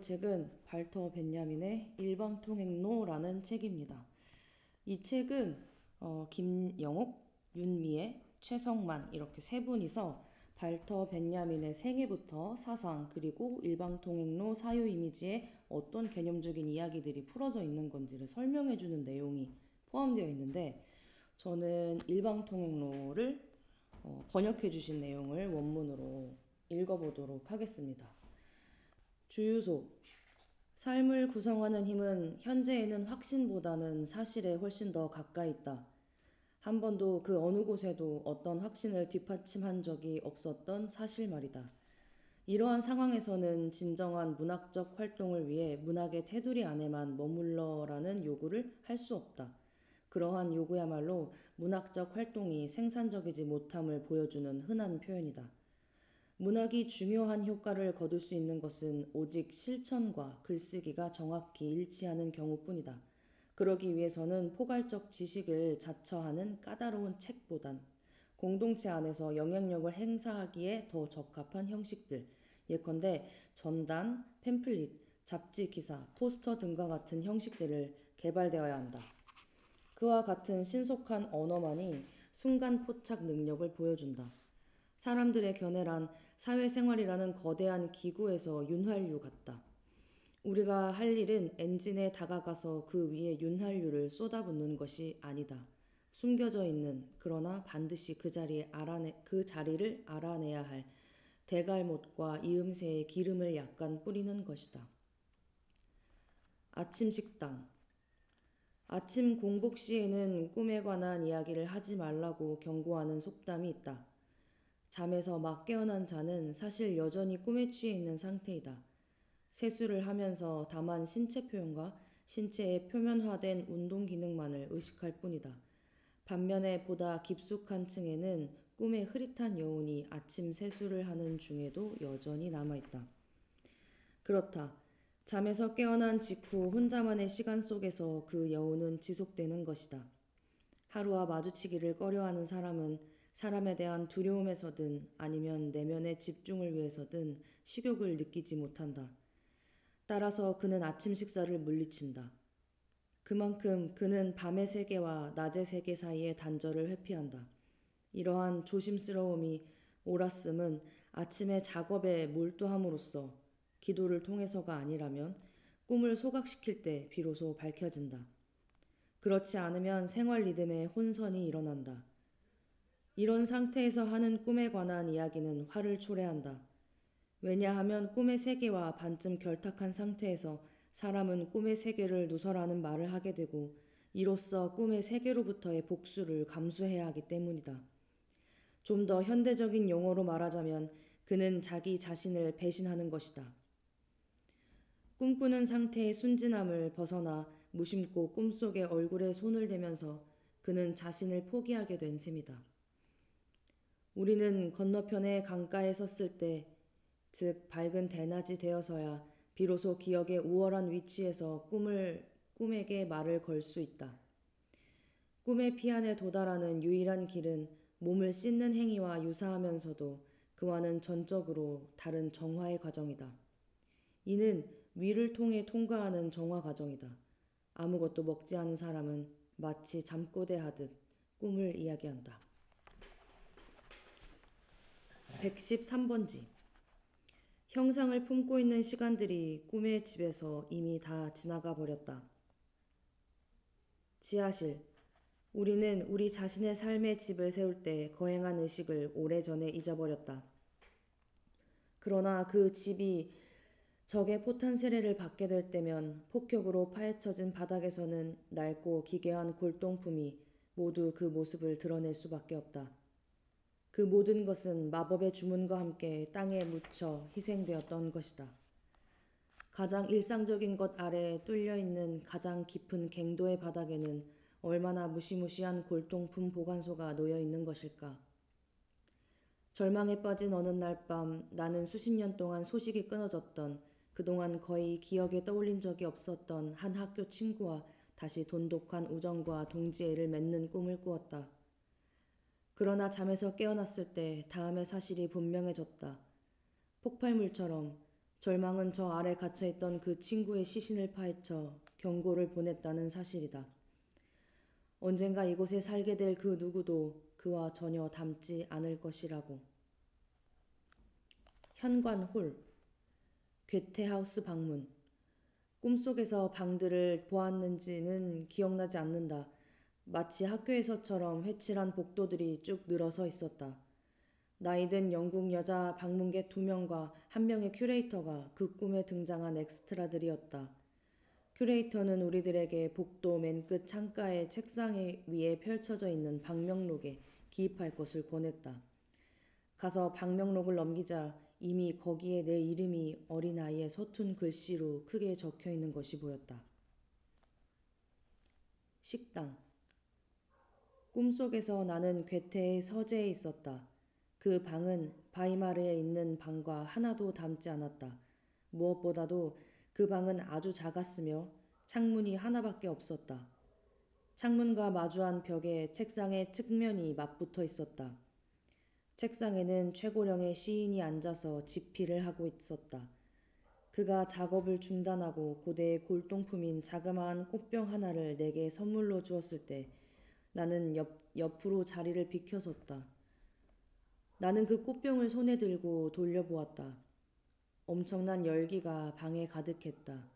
책은 발터 벤야민의 일방통행로라는 책입니다. 이 책은 김영옥, 윤미애, 최성만 이렇게 세 분이서 발터 벤야민의 생애부터 사상 그리고 일방통행로 사유 이미지에 어떤 개념적인 이야기들이 풀어져 있는 건지를 설명해주는 내용이 포함되어 있는데 저는 일방통행로를 번역해주신 내용을 원문으로 읽어보도록 하겠습니다. 주유소. 삶을 구성하는 힘은 현재에는 확신보다는 사실에 훨씬 더 가까이 있다. 한 번도 그 어느 곳에도 어떤 확신을 뒷받침한 적이 없었던 사실 말이다. 이러한 상황에서는 진정한 문학적 활동을 위해 문학의 테두리 안에만 머물러라는 요구를 할 수 없다. 그러한 요구야말로 문학적 활동이 생산적이지 못함을 보여주는 흔한 표현이다. 문학이 중요한 효과를 거둘 수 있는 것은 오직 실천과 글쓰기가 정확히 일치하는 경우뿐이다. 그러기 위해서는 포괄적 지식을 자처하는 까다로운 책보단 공동체 안에서 영향력을 행사하기에 더 적합한 형식들, 예컨대 전단, 팸플릿, 잡지 기사, 포스터 등과 같은 형식들을 개발되어야 한다. 그와 같은 신속한 언어만이 순간 포착 능력을 보여준다. 사람들의 견해란 사회생활이라는 거대한 기구에서 윤활유 같다. 우리가 할 일은 엔진에 다가가서 그 위에 윤활유를 쏟아붓는 것이 아니다. 숨겨져 있는 그러나 반드시 그 자리를 알아내야 할 대갈못과 이음새에 기름을 약간 뿌리는 것이다. 아침 식당. 아침 공복 시에는 꿈에 관한 이야기를 하지 말라고 경고하는 속담이 있다. 잠에서 막 깨어난 자는 사실 여전히 꿈에 취해 있는 상태이다. 세수를 하면서 다만 신체 표현과 신체의 표면화된 운동 기능만을 의식할 뿐이다. 반면에 보다 깊숙한 층에는 꿈의 흐릿한 여운이 아침 세수를 하는 중에도 여전히 남아있다. 그렇다. 잠에서 깨어난 직후 혼자만의 시간 속에서 그 여운은 지속되는 것이다. 하루와 마주치기를 꺼려하는 사람은 사람에 대한 두려움에서든 아니면 내면의 집중을 위해서든 식욕을 느끼지 못한다. 따라서 그는 아침 식사를 물리친다. 그만큼 그는 밤의 세계와 낮의 세계 사이의 단절을 회피한다. 이러한 조심스러움이 옳았음은 아침의 작업에 몰두함으로써 기도를 통해서가 아니라면 꿈을 소각시킬 때 비로소 밝혀진다. 그렇지 않으면 생활 리듬에 혼선이 일어난다. 이런 상태에서 하는 꿈에 관한 이야기는 화를 초래한다. 왜냐하면 꿈의 세계와 반쯤 결탁한 상태에서 사람은 꿈의 세계를 누설하는 말을 하게 되고 이로써 꿈의 세계로부터의 복수를 감수해야 하기 때문이다. 좀 더 현대적인 용어로 말하자면 그는 자기 자신을 배신하는 것이다. 꿈꾸는 상태의 순진함을 벗어나 무심코 꿈속의 얼굴에 손을 대면서 그는 자신을 포기하게 된 셈이다. 우리는 건너편의 강가에 섰을 때, 즉 밝은 대낮이 되어서야 비로소 기억의 우월한 위치에서 꿈에게 말을 걸 수 있다. 꿈의 피안에 도달하는 유일한 길은 몸을 씻는 행위와 유사하면서도 그와는 전적으로 다른 정화의 과정이다. 이는 위를 통해 통과하는 정화 과정이다. 아무것도 먹지 않은 사람은 마치 잠꼬대하듯 꿈을 이야기한다. 113번지. 형상을 품고 있는 시간들이 꿈의 집에서 이미 다 지나가 버렸다. 지하실. 우리는 우리 자신의 삶의 집을 세울 때 거행한 의식을 오래전에 잊어버렸다. 그러나 그 집이 적의 포탄 세례를 받게 될 때면 폭격으로 파헤쳐진 바닥에서는 낡고 기괴한 골동품이 모두 그 모습을 드러낼 수밖에 없다. 그 모든 것은 마법의 주문과 함께 땅에 묻혀 희생되었던 것이다. 가장 일상적인 것 아래 뚫려있는 가장 깊은 갱도의 바닥에는 얼마나 무시무시한 골동품 보관소가 놓여있는 것일까. 절망에 빠진 어느 날 밤 나는 수십 년 동안 소식이 끊어졌던 그동안 거의 기억에 떠올린 적이 없었던 한 학교 친구와 다시 돈독한 우정과 동지애를 맺는 꿈을 꾸었다. 그러나 잠에서 깨어났을 때 다음의 사실이 분명해졌다. 폭발물처럼 절망은 저 아래 갇혀있던 그 친구의 시신을 파헤쳐 경고를 보냈다는 사실이다. 언젠가 이곳에 살게 될 그 누구도 그와 전혀 닮지 않을 것이라고. 현관홀, 괴테하우스 방문. 꿈속에서 방들을 보았는지는 기억나지 않는다. 마치 학교에서처럼 회칠한 복도들이 쭉 늘어서 있었다. 나이든 영국 여자 방문객 2명과 1명의 큐레이터가 그 꿈에 등장한 엑스트라들이었다. 큐레이터는 우리들에게 복도 맨 끝 창가의 책상 위에 펼쳐져 있는 방명록에 기입할 것을 권했다. 가서 방명록을 넘기자 이미 거기에 내 이름이 어린아이의 서툰 글씨로 크게 적혀 있는 것이 보였다. 식당. 꿈속에서 나는 괴테의 서재에 있었다. 그 방은 바이마르에 있는 방과 하나도 닮지 않았다. 무엇보다도 그 방은 아주 작았으며 창문이 하나밖에 없었다. 창문과 마주한 벽에 책상의 측면이 맞붙어 있었다. 책상에는 최고령의 시인이 앉아서 집필을 하고 있었다. 그가 작업을 중단하고 고대의 골동품인 자그마한 꽃병 하나를 내게 선물로 주었을 때 나는 옆으로 자리를 비켜섰다. 나는 그 꽃병을 손에 들고 돌려보았다. 엄청난 열기가 방에 가득했다.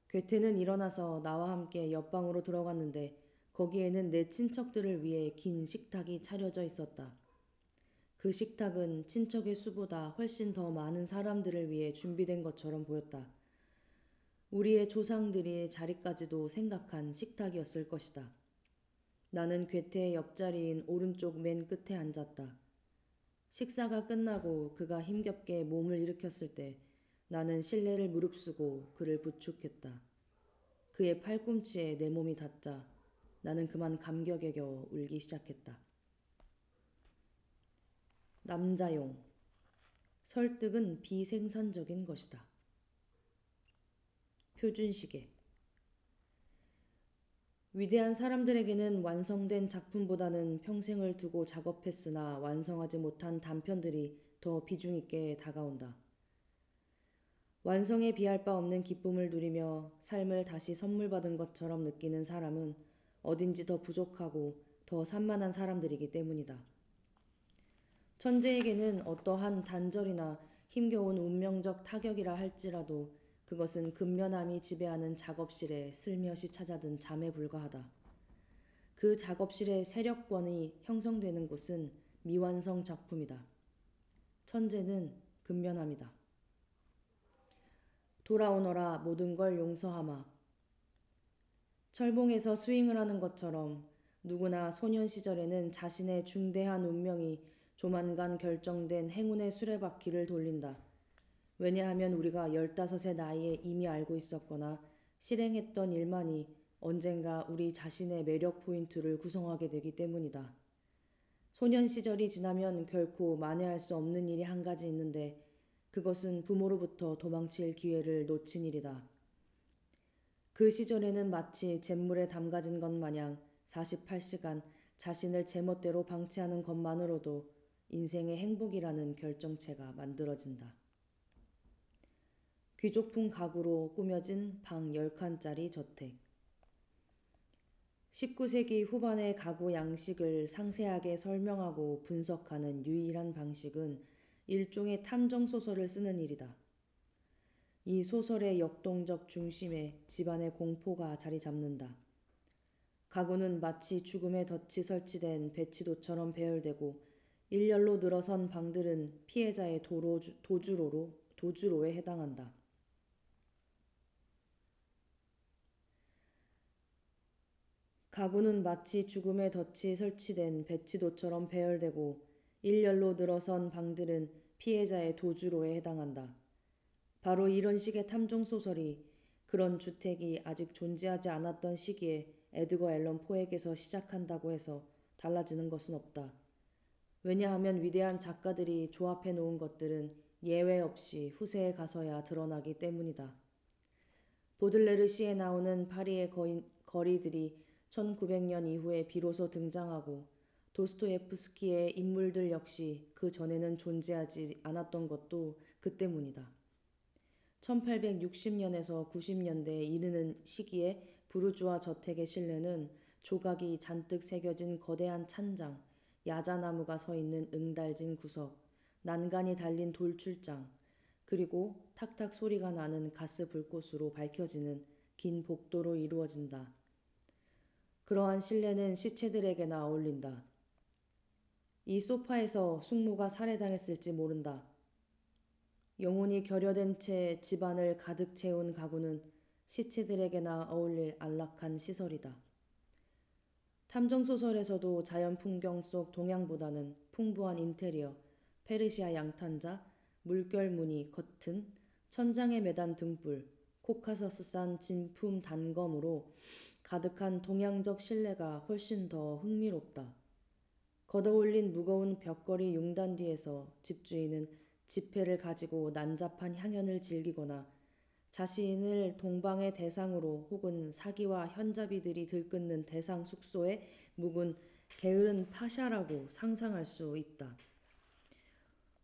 괴테는 일어나서 나와 함께 옆방으로 들어갔는데 거기에는 내 친척들을 위해 긴 식탁이 차려져 있었다. 그 식탁은 친척의 수보다 훨씬 더 많은 사람들을 위해 준비된 것처럼 보였다. 우리의 조상들의 자리까지도 생각한 식탁이었을 것이다. 나는 괴테의 옆자리인 오른쪽 맨 끝에 앉았다. 식사가 끝나고 그가 힘겹게 몸을 일으켰을 때 나는 실내를 무릅쓰고 그를 부축했다. 그의 팔꿈치에 내 몸이 닿자 나는 그만 감격에 겨워 울기 시작했다. 남자용. 설득은 비생산적인 것이다. 표준시계. 위대한 사람들에게는 완성된 작품보다는 평생을 두고 작업했으나 완성하지 못한 단편들이 더 비중 있게 다가온다. 완성에 비할 바 없는 기쁨을 누리며 삶을 다시 선물 받은 것처럼 느끼는 사람은 어딘지 더 부족하고 더 산만한 사람들이기 때문이다. 천재에게는 어떠한 단절이나 힘겨운 운명적 타격이라 할지라도 그것은 근면함이 지배하는 작업실에 슬며시 찾아든 잠에 불과하다. 그 작업실의 세력권이 형성되는 곳은 미완성 작품이다. 천재는 근면함이다. 돌아오너라 모든 걸 용서하마. 철봉에서 스윙을 하는 것처럼 누구나 소년 시절에는 자신의 중대한 운명이 조만간 결정된 행운의 수레바퀴를 돌린다. 왜냐하면 우리가 15의 나이에 이미 알고 있었거나 실행했던 일만이 언젠가 우리 자신의 매력 포인트를 구성하게 되기 때문이다. 소년 시절이 지나면 결코 만회할 수 없는 일이 한 가지 있는데 그것은 부모로부터 도망칠 기회를 놓친 일이다. 그 시절에는 마치 잿물에 담가진 것 마냥 48시간 자신을 제멋대로 방치하는 것만으로도 인생의 행복이라는 결정체가 만들어진다. 귀족풍 가구로 꾸며진 방 10칸짜리 저택. 19세기 후반의 가구 양식을 상세하게 설명하고 분석하는 유일한 방식은 일종의 탐정소설을 쓰는 일이다. 이 소설의 역동적 중심에 집안의 공포가 자리 잡는다. 가구는 마치 죽음의 덫이 설치된 배치도처럼 배열되고 일렬로 늘어선 방들은 피해자의 도주로에 해당한다. 가구는 마치 죽음의 덫이 설치된 배치도처럼 배열되고 일렬로 늘어선 방들은 피해자의 도주로에 해당한다. 바로 이런 식의 탐정소설이 그런 주택이 아직 존재하지 않았던 시기에 에드거 앨런 포에게서 시작한다고 해서 달라지는 것은 없다. 왜냐하면 위대한 작가들이 조합해 놓은 것들은 예외 없이 후세에 가서야 드러나기 때문이다. 보들레르 시에 나오는 파리의 거리들이 1900년 이후에 비로소 등장하고 도스토예프스키의 인물들 역시 그 전에는 존재하지 않았던 것도 그 때문이다. 1860년에서 90년대에 이르는 시기에 부르주아 저택의 실내는 조각이 잔뜩 새겨진 거대한 찬장, 야자나무가 서 있는 응달진 구석, 난간이 달린 돌출장, 그리고 탁탁 소리가 나는 가스 불꽃으로 밝혀지는 긴 복도로 이루어진다. 그러한 실내는 시체들에게나 어울린다. 이 소파에서 숙모가 살해당했을지 모른다. 영혼이 결여된 채 집안을 가득 채운 가구는 시체들에게나 어울릴 안락한 시설이다. 탐정소설에서도 자연 풍경 속 동양보다는 풍부한 인테리어, 페르시아 양탄자, 물결 무늬 커튼, 천장에 매단 등불, 코카서스 산 진품 단검으로 가득한 동양적 실내가 훨씬 더 흥미롭다. 걷어올린 무거운 벽걸이 용단 뒤에서 집주인은 지폐를 가지고 난잡한 향연을 즐기거나 자신을 동방의 대상으로 혹은 사기와 현자비들이 들끓는 대상 숙소에 묵은 게으른 파샤라고 상상할 수 있다.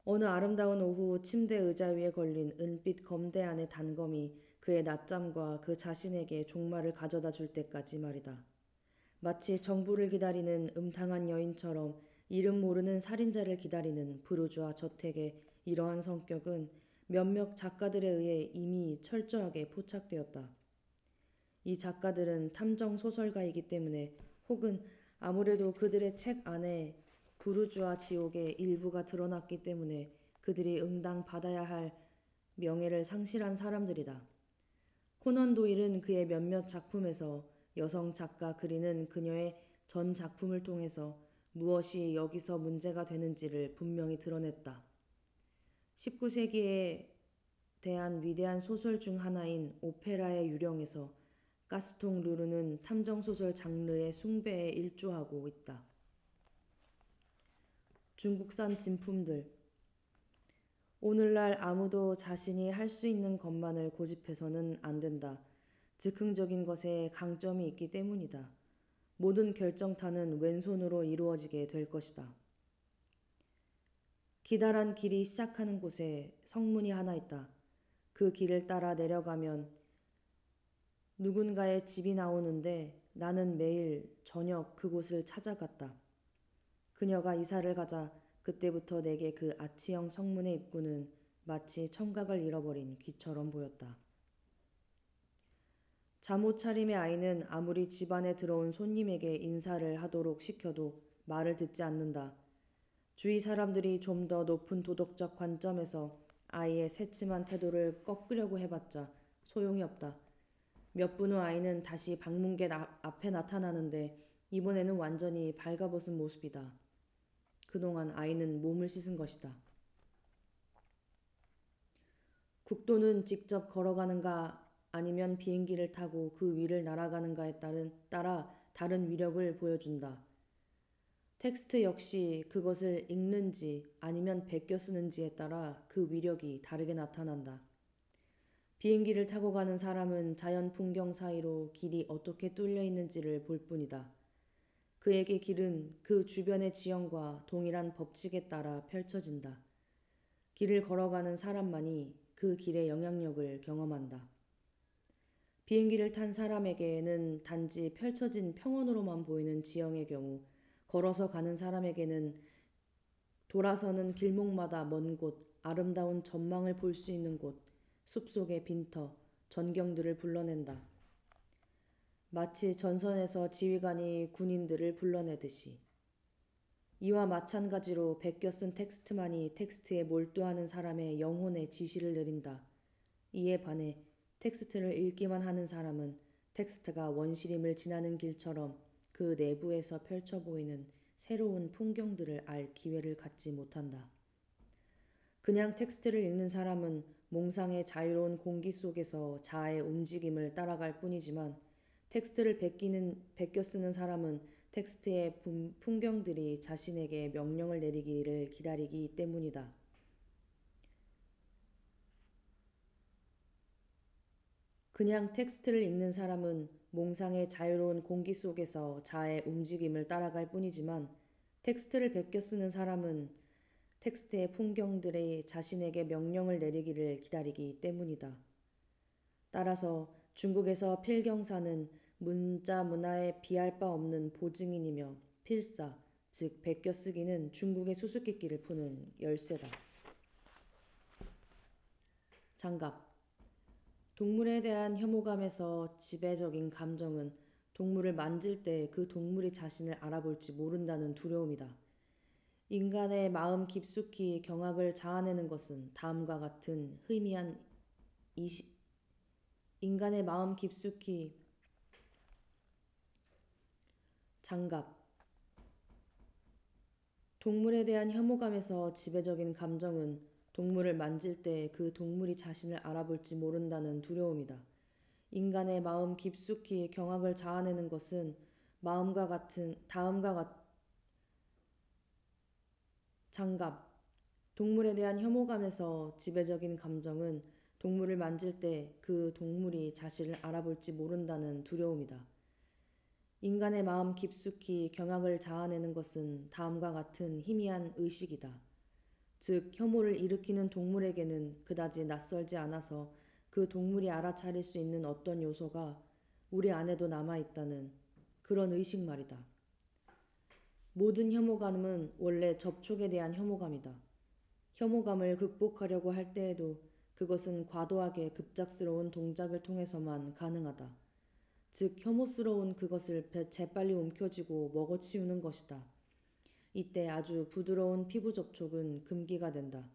어느 아름다운 오후 침대 의자 위에 걸린 은빛 검대 안의 단검이 그의 낮잠과 그 자신에게 종말을 가져다 줄 때까지 말이다. 마치 정부를 기다리는 음탕한 여인처럼 이름 모르는 살인자를 기다리는 부르주아 저택의 이러한 성격은 몇몇 작가들에 의해 이미 철저하게 포착되었다. 이 작가들은 탐정 소설가이기 때문에 혹은 아무래도 그들의 책 안에 부르주아 지옥의 일부가 드러났기 때문에 그들이 응당 받아야 할 명예를 상실한 사람들이다. 코넌 도일은 그의 몇몇 작품에서 여성 작가 그리는 그녀의 전 작품을 통해서 무엇이 여기서 문제가 되는지를 분명히 드러냈다. 19세기에 대한 위대한 소설 중 하나인 오페라의 유령에서 가스통 루르는 탐정소설 장르의 숭배에 일조하고 있다. 중국산 진품들. 오늘날 아무도 자신이 할 수 있는 것만을 고집해서는 안 된다. 즉흥적인 것에 강점이 있기 때문이다. 모든 결정타는 왼손으로 이루어지게 될 것이다. 기다란 길이 시작하는 곳에 성문이 하나 있다. 그 길을 따라 내려가면 누군가의 집이 나오는데 나는 매일 저녁 그곳을 찾아갔다. 그녀가 이사를 가자 그때부터 내게 그 아치형 성문의 입구는 마치 청각을 잃어버린 귀처럼 보였다. 잠옷 차림의 아이는 아무리 집안에 들어온 손님에게 인사를 하도록 시켜도 말을 듣지 않는다. 주위 사람들이 좀 더 높은 도덕적 관점에서 아이의 새침한 태도를 꺾으려고 해봤자 소용이 없다. 몇 분 후 아이는 다시 방문객 앞에 나타나는데 이번에는 완전히 발가벗은 모습이다. 그동안 아이는 몸을 씻은 것이다. 국도는 직접 걸어가는가 아니면 비행기를 타고 그 위를 날아가는가에 따라 다른 위력을 보여준다. 텍스트 역시 그것을 읽는지 아니면 베껴 쓰는지에 따라 그 위력이 다르게 나타난다. 비행기를 타고 가는 사람은 자연 풍경 사이로 길이 어떻게 뚫려 있는지를 볼 뿐이다. 그에게 길은 그 주변의 지형과 동일한 법칙에 따라 펼쳐진다. 길을 걸어가는 사람만이 그 길의 영향력을 경험한다. 비행기를 탄 사람에게는 단지 펼쳐진 평원으로만 보이는 지형의 경우 걸어서 가는 사람에게는 돌아서는 길목마다 먼 곳, 아름다운 전망을 볼 수 있는 곳, 숲속의 빈터, 전경들을 불러낸다. 마치 전선에서 지휘관이 군인들을 불러내듯이. 이와 마찬가지로 베껴 쓴 텍스트만이 텍스트에 몰두하는 사람의 영혼에 지시를 내린다. 이에 반해 텍스트를 읽기만 하는 사람은 텍스트가 원시림을 지나는 길처럼 그 내부에서 펼쳐 보이는 새로운 풍경들을 알 기회를 갖지 못한다. 그냥 텍스트를 읽는 사람은 몽상의 자유로운 공기 속에서 자아의 움직임을 따라갈 뿐이지만 텍스트를 베껴 쓰는 사람은 텍스트의 풍경들이 자신에게 명령을 내리기를 기다리기 때문이다. 그냥 텍스트를 읽는 사람은 몽상의 자유로운 공기 속에서 자아의 움직임을 따라갈 뿐이지만 텍스트를 베껴 쓰는 사람은 텍스트의 풍경들이 자신에게 명령을 내리기를 기다리기 때문이다. 따라서 중국에서 필경사는 문자 문화에 비할 바 없는 보증인이며 필사, 즉 베껴쓰기는 중국의 수수께끼를 푸는 열쇠다. 장갑. 동물에 대한 혐오감에서 지배적인 감정은 동물을 만질 때 그 동물이 자신을 알아볼지 모른다는 두려움이다. 인간의 마음 깊숙이 경악을 자아내는 것은 다음과 같은 희미한 인간의 마음 깊숙이 장갑. 동물에 대한 혐오감에서 지배적인 감정은 동물을 만질 때 그 동물이 자신을 알아볼지 모른다는 두려움이다. 인간의 마음 깊숙이 경악을 자아내는 것은 다음과 같은 장갑. 동물에 대한 혐오감에서 지배적인 감정은 동물을 만질 때 그 동물이 자신을 알아볼지 모른다는 두려움이다. 인간의 마음 깊숙이 경악을 자아내는 것은 다음과 같은 희미한 의식이다. 즉, 혐오를 일으키는 동물에게는 그다지 낯설지 않아서 그 동물이 알아차릴 수 있는 어떤 요소가 우리 안에도 남아있다는 그런 의식 말이다. 모든 혐오감은 원래 접촉에 대한 혐오감이다. 혐오감을 극복하려고 할 때에도 그것은 과도하게 급작스러운 동작을 통해서만 가능하다. 즉, 혐오스러운 그것을 재빨리 움켜쥐고 먹어치우는 것이다. 이때 아주 부드러운 피부 접촉은 금기가 된다.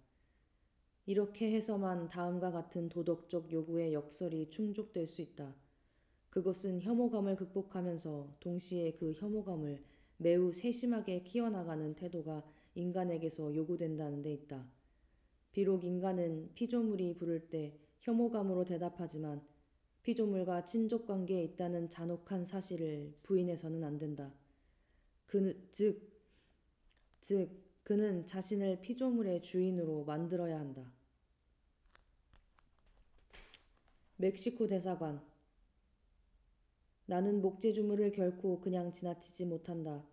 이렇게 해서만 다음과 같은 도덕적 요구의 역설이 충족될 수 있다. 그것은 혐오감을 극복하면서 동시에 그 혐오감을 매우 세심하게 키워나가는 태도가 인간에게서 요구된다는 데 있다. 비록 인간은 피조물이 부를 때 혐오감으로 대답하지만 피조물과 친족 관계에 있다는 잔혹한 사실을 부인해서는 안 된다. 그는 자신을 피조물의 주인으로 만들어야 한다. 멕시코 대사관. 나는 목재주물을 결코 그냥 지나치지 못한다.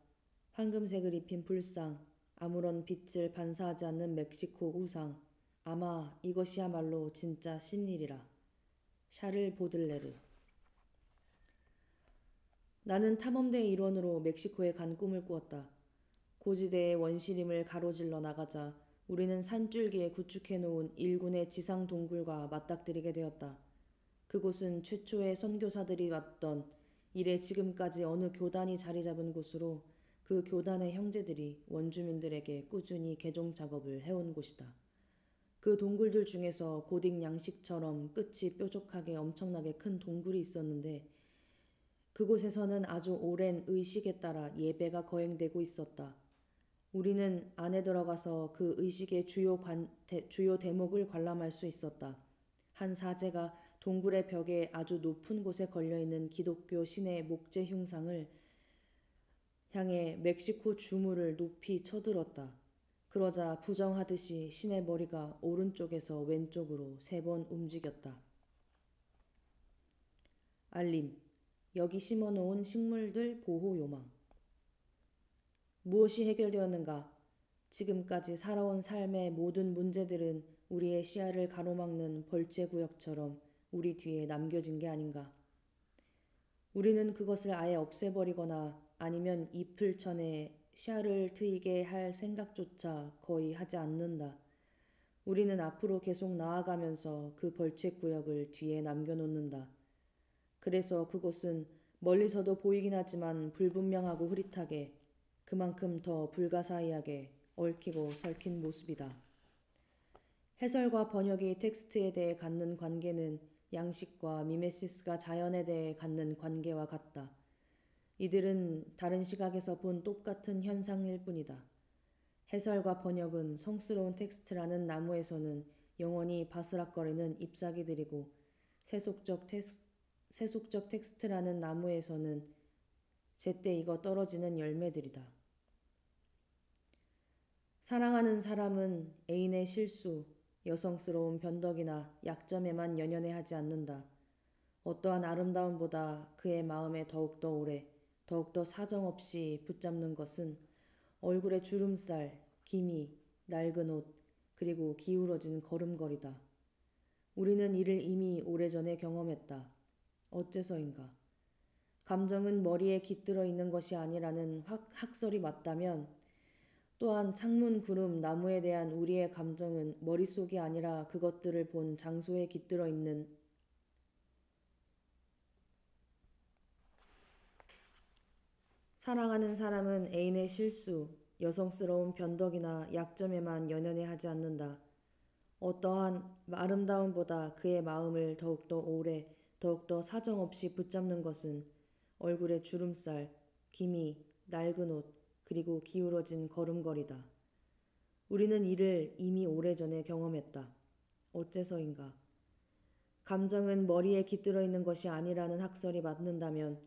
황금색을 입힌 불상, 아무런 빛을 반사하지 않는 멕시코 우상. 아마 이것이야말로 진짜 신일이라. 샤를 보들레르. 나는 탐험대의 일원으로 멕시코에 간 꿈을 꾸었다. 고지대의 원시림을 가로질러 나가자 우리는 산줄기에 구축해놓은 일군의 지상 동굴과 맞닥뜨리게 되었다. 그곳은 최초의 선교사들이 왔던 이래 지금까지 어느 교단이 자리 잡은 곳으로 그 교단의 형제들이 원주민들에게 꾸준히 개종 작업을 해온 곳이다. 그 동굴들 중에서 고딕 양식처럼 끝이 뾰족하게 엄청나게 큰 동굴이 있었는데 그곳에서는 아주 오랜 의식에 따라 예배가 거행되고 있었다. 우리는 안에 들어가서 그 의식의 주요 대목을 관람할 수 있었다. 한 사제가 동굴의 벽에 아주 높은 곳에 걸려있는 기독교 신의 목재 흉상을 향해 멕시코 주물을 높이 쳐들었다. 그러자 부정하듯이 신의 머리가 오른쪽에서 왼쪽으로 3번 움직였다. 알림. 여기 심어놓은 식물들 보호 요망. 무엇이 해결되었는가? 지금까지 살아온 삶의 모든 문제들은 우리의 시야를 가로막는 벌채구역처럼 우리 뒤에 남겨진 게 아닌가? 우리는 그것을 아예 없애버리거나 아니면 잎을 쳐내 시야를 트이게 할 생각조차 거의 하지 않는다. 우리는 앞으로 계속 나아가면서 그 벌채구역을 뒤에 남겨놓는다. 그래서 그곳은 멀리서도 보이긴 하지만 불분명하고 흐릿하게 그만큼 더 불가사의하게 얽히고 설킨 모습이다. 해설과 번역이 텍스트에 대해 갖는 관계는 양식과 미메시스가 자연에 대해 갖는 관계와 같다. 이들은 다른 시각에서 본 똑같은 현상일 뿐이다. 해설과 번역은 성스러운 텍스트라는 나무에서는 영원히 바스락거리는 잎사귀들이고 세속적 텍스트라는 나무에서는 제때 익어 떨어지는 열매들이다. 사랑하는 사람은 애인의 실수, 여성스러운 변덕이나 약점에만 연연해 하지 않는다. 어떠한 아름다움보다 그의 마음에 더욱더 오래, 더욱더 사정없이 붙잡는 것은 얼굴의 주름살, 기미, 낡은 옷, 그리고 기울어진 걸음걸이다. 우리는 이를 이미 오래전에 경험했다. 어째서인가? 감정은 머리에 깃들어 있는 것이 아니라는 학설이 맞다면, 또한 창문, 구름, 나무에 대한 우리의 감정은 머릿속이 아니라 그것들을 본 장소에 깃들어 있는 사랑하는 사람은 애인의 실수, 여성스러운 변덕이나 약점에만 연연해 하지 않는다. 어떠한 아름다움보다 그의 마음을 더욱더 오래, 더욱더 사정없이 붙잡는 것은 얼굴의 주름살, 기미, 낡은 옷, 그리고 기울어진 걸음걸이다. 우리는 이를 이미 오래전에 경험했다. 어째서인가? 감정은 머리에 깃들어 있는 것이 아니라는 학설이 맞는다면,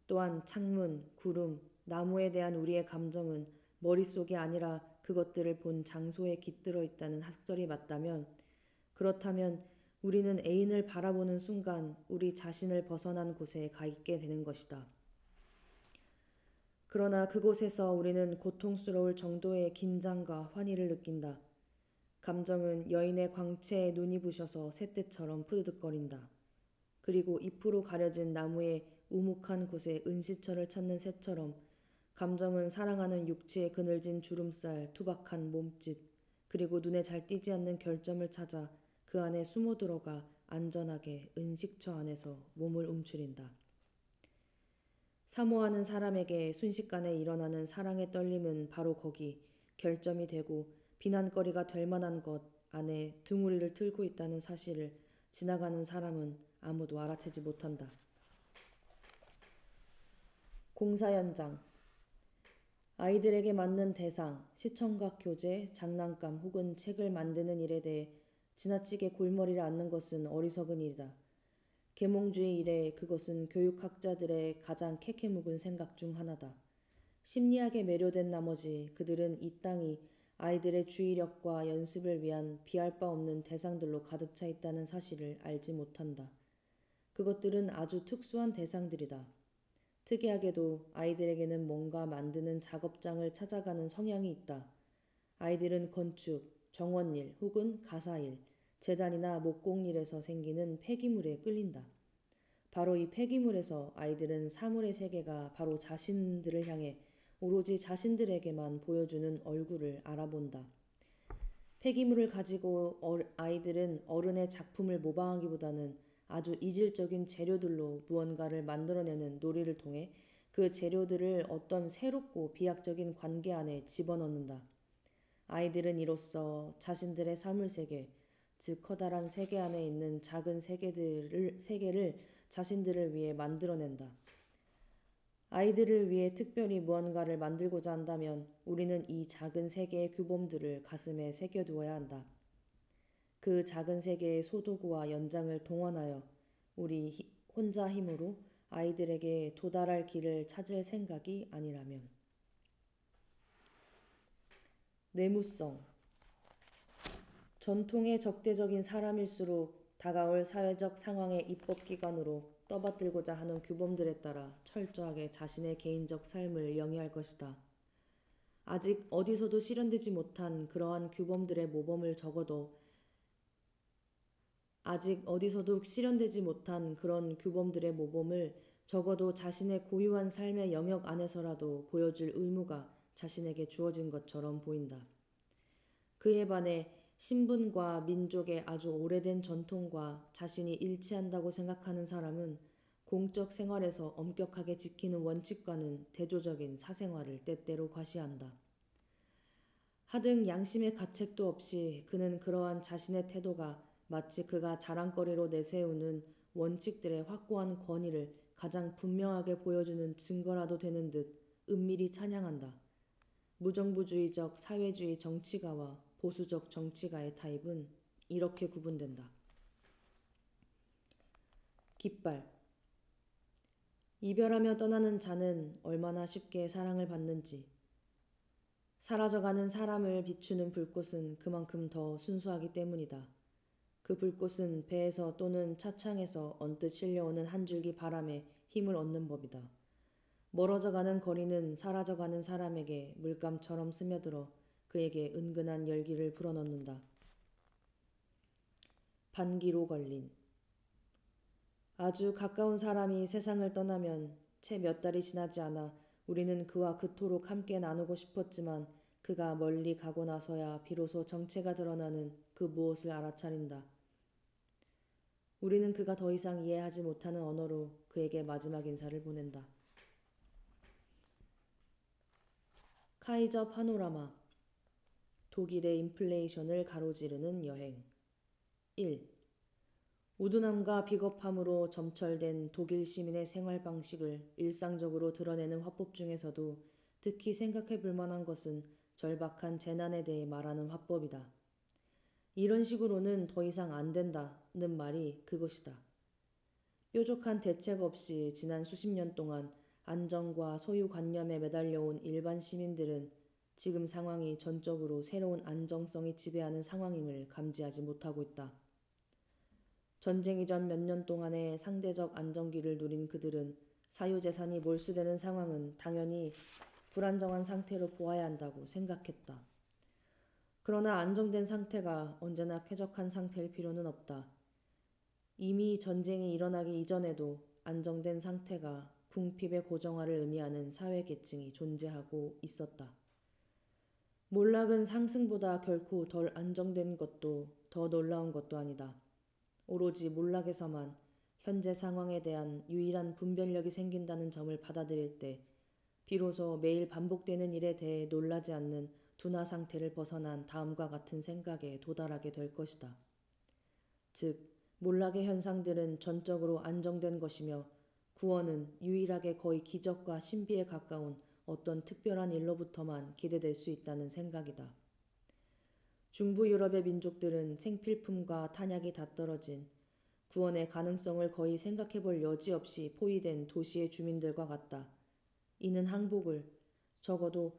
또한 창문, 구름, 나무에 대한 우리의 감정은 머릿속이 아니라 그것들을 본 장소에 깃들어 있다는 학설이 맞다면, 그렇다면 우리는 애인을 바라보는 순간 우리 자신을 벗어난 곳에 가 있게 되는 것이다. 그러나 그곳에서 우리는 고통스러울 정도의 긴장과 환희를 느낀다. 감정은 여인의 광채에 눈이 부셔서 새떼처럼 푸드득거린다. 그리고 잎으로 가려진 나무의 우묵한 곳에 은시처를 찾는 새처럼 감정은 사랑하는 육체의 그늘진 주름살, 투박한 몸짓, 그리고 눈에 잘 띄지 않는 결점을 찾아 그 안에 숨어 들어가 안전하게 은식처 안에서 몸을 움츠린다. 사모하는 사람에게 순식간에 일어나는 사랑의 떨림은 바로 거기 결점이 되고 비난거리가 될 만한 것 안에 등우리를 틀고 있다는 사실을 지나가는 사람은 아무도 알아채지 못한다. 공사 현장. 아이들에게 맞는 대상, 시청각 교재, 장난감 혹은 책을 만드는 일에 대해 지나치게 골머리를 앓는 것은 어리석은 일이다. 계몽주의 이래 그것은 교육학자들의 가장 캐캐 묵은 생각 중 하나다. 심리학에 매료된 나머지 그들은 이 땅이 아이들의 주의력과 연습을 위한 비할 바 없는 대상들로 가득 차 있다는 사실을 알지 못한다. 그것들은 아주 특수한 대상들이다. 특이하게도 아이들에게는 뭔가 만드는 작업장을 찾아가는 성향이 있다. 아이들은 건축, 정원일 혹은 가사일, 재단이나 목공일에서 생기는 폐기물에 끌린다. 바로 이 폐기물에서 아이들은 사물의 세계가 바로 자신들을 향해 오로지 자신들에게만 보여주는 얼굴을 알아본다. 폐기물을 가지고 아이들은 어른의 작품을 모방하기보다는 아주 이질적인 재료들로 무언가를 만들어내는 놀이를 통해 그 재료들을 어떤 새롭고 비약적인 관계 안에 집어넣는다. 아이들은 이로써 자신들의 사물세계, 즉 커다란 세계 안에 있는 작은 세계를 자신들을 위해 만들어낸다. 아이들을 위해 특별히 무언가를 만들고자 한다면 우리는 이 작은 세계의 규범들을 가슴에 새겨두어야 한다. 그 작은 세계의 소도구와 연장을 동원하여 우리 혼자 힘으로 아이들에게 도달할 길을 찾을 생각이 아니라면. 내무성. 전통의 적대적인 사람일수록 다가올 사회적 상황의 입법기관으로 떠받들고자 하는 규범들에 따라 철저하게 자신의 개인적 삶을 영위할 것이다. 아직 어디서도 실현되지 못한 그러한 규범들의 모범을 적어도 자신의 고유한 삶의 영역 안에서라도 보여줄 의무가 자신에게 주어진 것처럼 보인다. 그에 반해 신분과 민족의 아주 오래된 전통과 자신이 일치한다고 생각하는 사람은 공적 생활에서 엄격하게 지키는 원칙과는 대조적인 사생활을 때때로 과시한다. 하등 양심의 가책도 없이 그는 그러한 자신의 태도가 마치 그가 자랑거리로 내세우는 원칙들의 확고한 권위를 가장 분명하게 보여주는 증거라도 되는 듯 은밀히 찬양한다. 무정부주의적 사회주의 정치가와 보수적 정치가의 타입은 이렇게 구분된다. 깃발. 이별하며 떠나는 자는 얼마나 쉽게 사랑을 받는지. 사라져가는 사람을 비추는 불꽃은 그만큼 더 순수하기 때문이다. 그 불꽃은 배에서 또는 차창에서 언뜻 실려오는 한 줄기 바람에 힘을 얻는 법이다. 멀어져가는 거리는 사라져가는 사람에게 물감처럼 스며들어 그에게 은근한 열기를 불어넣는다. 반기로 걸린. 아주 가까운 사람이 세상을 떠나면 채 몇 달이 지나지 않아 우리는 그와 그토록 함께 나누고 싶었지만 그가 멀리 가고 나서야 비로소 정체가 드러나는 그 무엇을 알아차린다. 우리는 그가 더 이상 이해하지 못하는 언어로 그에게 마지막 인사를 보낸다. 카이저 파노라마. 독일의 인플레이션을 가로지르는 여행. 1. 우둔함과 비겁함으로 점철된 독일 시민의 생활 방식을 일상적으로 드러내는 화법 중에서도 특히 생각해 볼 만한 것은 절박한 재난에 대해 말하는 화법이다. 이런 식으로는 더 이상 안 된다는 말이 그것이다. 뾰족한 대책 없이 지난 수십 년 동안 안정과 소유관념에 매달려온 일반 시민들은 지금 상황이 전적으로 새로운 안정성이 지배하는 상황임을 감지하지 못하고 있다. 전쟁 이전 몇 년 동안의 상대적 안정기를 누린 그들은 사유재산이 몰수되는 상황은 당연히 불안정한 상태로 보아야 한다고 생각했다. 그러나 안정된 상태가 언제나 쾌적한 상태일 필요는 없다. 이미 전쟁이 일어나기 이전에도 안정된 상태가 궁핍의 고정화를 의미하는 사회계층이 존재하고 있었다. 몰락은 상승보다 결코 덜 안정된 것도 더 놀라운 것도 아니다. 오로지 몰락에서만 현재 상황에 대한 유일한 분별력이 생긴다는 점을 받아들일 때 비로소 매일 반복되는 일에 대해 놀라지 않는 둔화 상태를 벗어난 다음과 같은 생각에 도달하게 될 것이다. 즉, 몰락의 현상들은 전적으로 안정된 것이며 구원은 유일하게 거의 기적과 신비에 가까운 어떤 특별한 일로부터만 기대될 수 있다는 생각이다. 중부 유럽의 민족들은 생필품과 탄약이 다 떨어진 구원의 가능성을 거의 생각해 볼 여지 없이 포위된 도시의 주민들과 같다. 이는 항복을, 적어도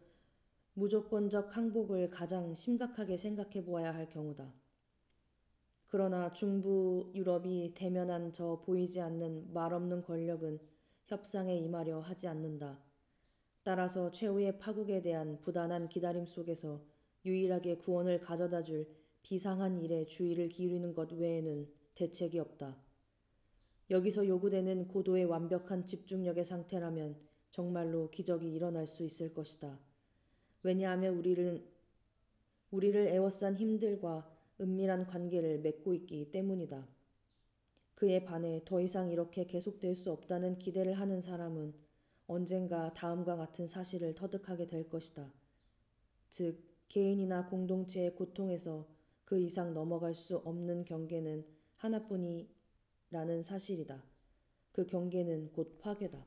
무조건적 항복을 가장 심각하게 생각해 보아야 할 경우다. 그러나 중부 유럽이 대면한 저 보이지 않는 말없는 권력은 협상에 임하려 하지 않는다. 따라서 최후의 파국에 대한 부단한 기다림 속에서 유일하게 구원을 가져다 줄 비상한 일에 주의를 기울이는 것 외에는 대책이 없다. 여기서 요구되는 고도의 완벽한 집중력의 상태라면 정말로 기적이 일어날 수 있을 것이다. 왜냐하면 우리를 애워싼 힘들과 은밀한 관계를 맺고 있기 때문이다. 그에 반해 더 이상 이렇게 계속될 수 없다는 기대를 하는 사람은 언젠가 다음과 같은 사실을 터득하게 될 것이다. 즉, 개인이나 공동체의 고통에서 그 이상 넘어갈 수 없는 경계는 하나뿐이라는 사실이다. 그 경계는 곧 파괴다.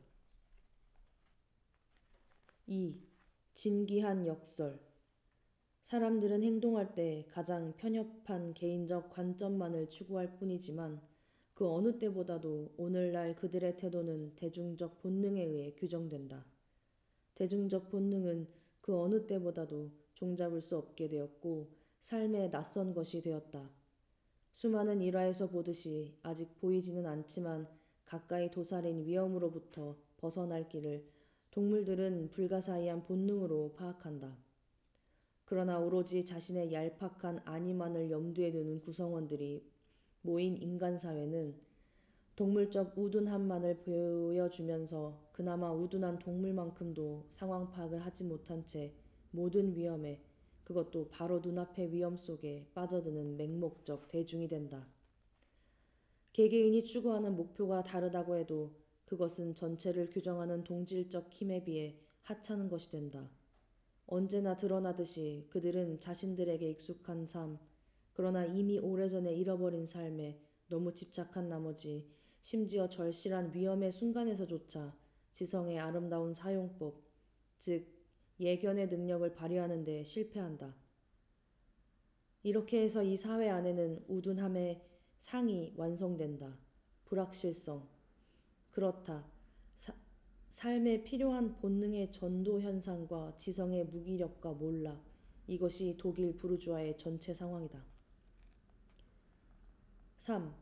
2. 진기한 역설. 사람들은 행동할 때 가장 편협한 개인적 관점만을 추구할 뿐이지만 그 어느 때보다도 오늘날 그들의 태도는 대중적 본능에 의해 규정된다. 대중적 본능은 그 어느 때보다도 종잡을 수 없게 되었고 삶에 낯선 것이 되었다. 수많은 일화에서 보듯이 아직 보이지는 않지만 가까이 도사린 위험으로부터 벗어날 길을 동물들은 불가사의한 본능으로 파악한다. 그러나 오로지 자신의 얄팍한 안위만을 염두에 두는 구성원들이 모인 인간 사회는 동물적 우둔함만을 보여주면서 그나마 우둔한 동물만큼도 상황 파악을 하지 못한 채 모든 위험에, 그것도 바로 눈앞의 위험 속에 빠져드는 맹목적 대중이 된다. 개개인이 추구하는 목표가 다르다고 해도 그것은 전체를 규정하는 동질적 힘에 비해 하찮은 것이 된다. 언제나 드러나듯이 그들은 자신들에게 익숙한 삶, 그러나 이미 오래전에 잃어버린 삶에 너무 집착한 나머지 심지어 절실한 위험의 순간에서조차 지성의 아름다운 사용법, 즉 예견의 능력을 발휘하는 데 실패한다. 이렇게 해서 이 사회 안에는 우둔함의 상이 완성된다. 불확실성. 그렇다. 삶에 필요한 본능의 전도 현상과 지성의 무기력과 몰락. 이것이 독일 부르주아의 전체 상황이다. 3.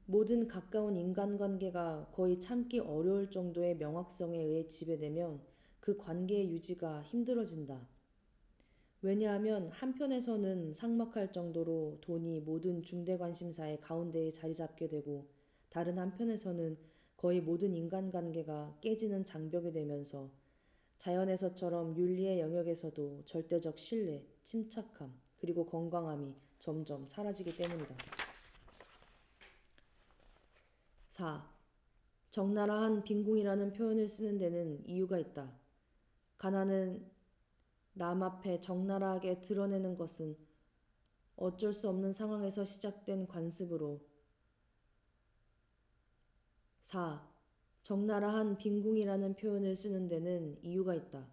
모든 가까운 인간관계가 거의 참기 어려울 정도의 명확성에 의해 지배되면 그 관계의 유지가 힘들어진다. 왜냐하면 한편에서는 삭막할 정도로 돈이 모든 중대 관심사의 가운데에 자리 잡게 되고 다른 한편에서는 거의 모든 인간관계가 깨지는 장벽이 되면서 자연에서처럼 윤리의 영역에서도 절대적 신뢰, 침착함, 그리고 건강함이 점점 사라지기 때문이다. 4. 적나라한 빈궁이라는 표현을 쓰는 데는 이유가 있다. 가난은 남 앞에 적나라하게 드러내는 것은 어쩔 수 없는 상황에서 시작된 관습으로 4. 적나라한 빈궁이라는 표현을 쓰는 데는 이유가 있다.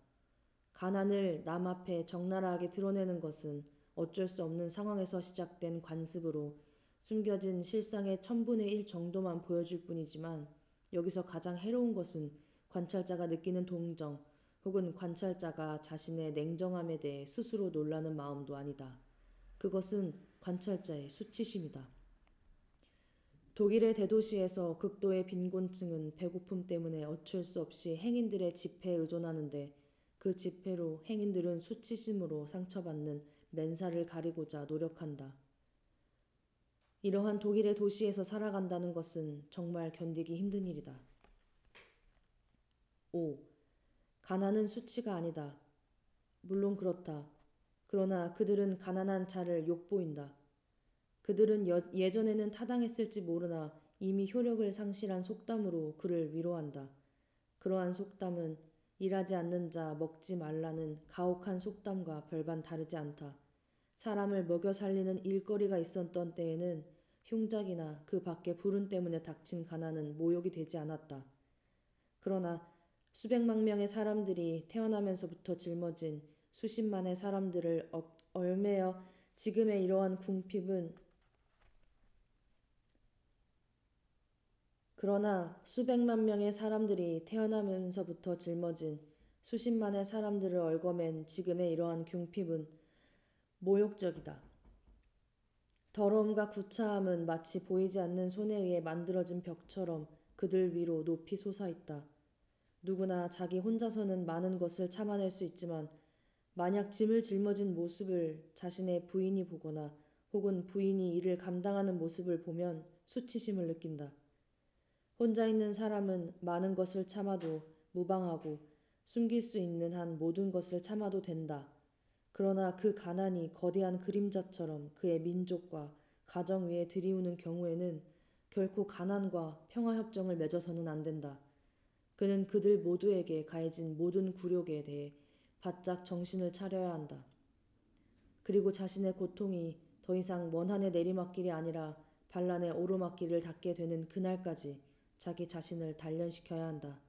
가난을 남 앞에 적나라하게 드러내는 것은 어쩔 수 없는 상황에서 시작된 관습으로 숨겨진 실상의 1000분의 1 정도만 보여줄 뿐이지만 여기서 가장 해로운 것은 관찰자가 느끼는 동정 혹은 관찰자가 자신의 냉정함에 대해 스스로 놀라는 마음도 아니다. 그것은 관찰자의 수치심이다. 독일의 대도시에서 극도의 빈곤층은 배고픔 때문에 어쩔 수 없이 행인들의 지폐에 의존하는데 그 지폐로 행인들은 수치심으로 상처받는 맨살을 가리고자 노력한다. 이러한 독일의 도시에서 살아간다는 것은 정말 견디기 힘든 일이다. 5. 가난은 수치가 아니다. 물론 그렇다. 그러나 그들은 가난한 자를 욕보인다. 그들은 예전에는 타당했을지 모르나 이미 효력을 상실한 속담으로 그를 위로한다. 그러한 속담은 일하지 않는 자 먹지 말라는 가혹한 속담과 별반 다르지 않다. 사람을 먹여 살리는 일거리가 있었던 때에는 흉작이나 그 밖의 불운 때문에 닥친 가난은 모욕이 되지 않았다. 그러나 수백만 명의 사람들이 태어나면서부터 짊어진 수십만의 사람들을 얽매여 지금의 이러한 궁핍은 그러나 수백만 명의 사람들이 태어나면서부터 짊어진 수십만의 사람들을 얽어맨 지금의 이러한 궁핍은 모욕적이다. 더러움과 구차함은 마치 보이지 않는 손에 의해 만들어진 벽처럼 그들 위로 높이 솟아있다. 누구나 자기 혼자서는 많은 것을 참아낼 수 있지만 만약 짐을 짊어진 모습을 자신의 부인이 보거나 혹은 부인이 이를 감당하는 모습을 보면 수치심을 느낀다. 혼자 있는 사람은 많은 것을 참아도 무방하고 숨길 수 있는 한 모든 것을 참아도 된다. 그러나 그 가난이 거대한 그림자처럼 그의 민족과 가정 위에 들이우는 경우에는 결코 가난과 평화협정을 맺어서는 안 된다. 그는 그들 모두에게 가해진 모든 굴욕에 대해 바짝 정신을 차려야 한다. 그리고 자신의 고통이 더 이상 원한의 내리막길이 아니라 반란의 오르막길을 닿게 되는 그날까지 자기 자신을 단련시켜야 한다.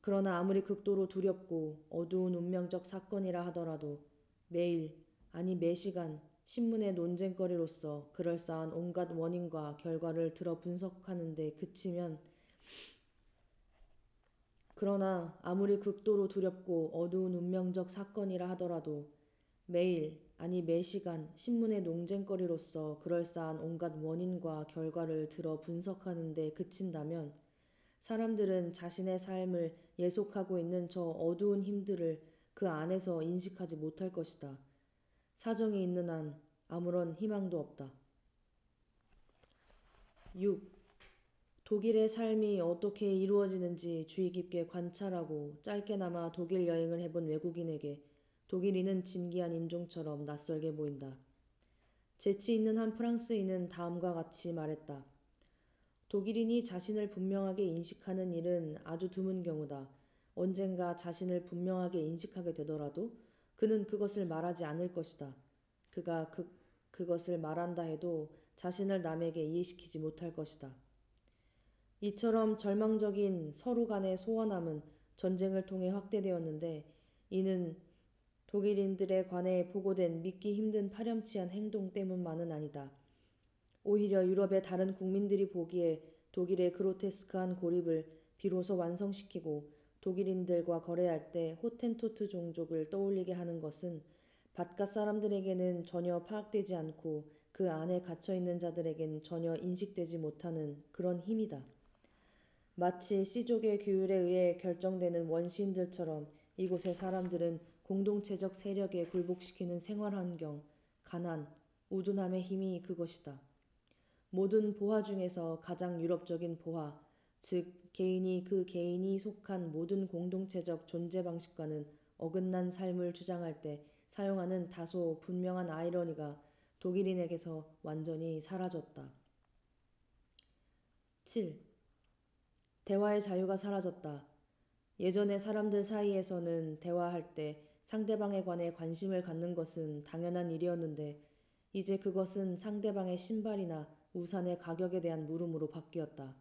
그러나 아무리 극도로 두렵고 어두운 운명적 사건이라 하더라도 매일, 아니 매시간 신문의 논쟁거리로서 그럴싸한 온갖 원인과 결과를 들어 분석하는 데 그치면 그러나 아무리 극도로 두렵고 어두운 운명적 사건이라 하더라도 매일, 아니 매시간 신문의 논쟁거리로서 그럴싸한 온갖 원인과 결과를 들어 분석하는 데 그친다면 사람들은 자신의 삶을 예속하고 있는 저 어두운 힘들을 그 안에서 인식하지 못할 것이다. 사정이 있는 한 아무런 희망도 없다. 6. 독일의 삶이 어떻게 이루어지는지 주의 깊게 관찰하고 짧게나마 독일 여행을 해본 외국인에게 독일인은 진기한 인종처럼 낯설게 보인다. 재치 있는 한 프랑스인은 다음과 같이 말했다. 독일인이 자신을 분명하게 인식하는 일은 아주 드문 경우다. 언젠가 자신을 분명하게 인식하게 되더라도 그는 그것을 말하지 않을 것이다. 그가 그것을 말한다 해도 자신을 남에게 이해시키지 못할 것이다. 이처럼 절망적인 서로 간의 소원함은 전쟁을 통해 확대되었는데 이는 독일인들에 관해 보고된 믿기 힘든 파렴치한 행동 때문만은 아니다. 오히려 유럽의 다른 국민들이 보기에 독일의 그로테스크한 고립을 비로소 완성시키고 독일인들과 거래할 때 호텐토트 종족을 떠올리게 하는 것은 바깥 사람들에게는 전혀 파악되지 않고 그 안에 갇혀있는 자들에겐 전혀 인식되지 못하는 그런 힘이다. 마치 씨족의 규율에 의해 결정되는 원시인들처럼 이곳의 사람들은 공동체적 세력에 굴복시키는 생활환경, 가난, 우둔함의 힘이 그것이다. 모든 보화 중에서 가장 유럽적인 보화, 즉 개인이 그 개인이 속한 모든 공동체적 존재 방식과는 어긋난 삶을 주장할 때 사용하는 다소 분명한 아이러니가 독일인에게서 완전히 사라졌다. 7. 대화의 자유가 사라졌다. 예전에 사람들 사이에서는 대화할 때 상대방에 관해 관심을 갖는 것은 당연한 일이었는데 이제 그것은 상대방의 신발이나 우산의 가격에 대한 물음으로 바뀌었다.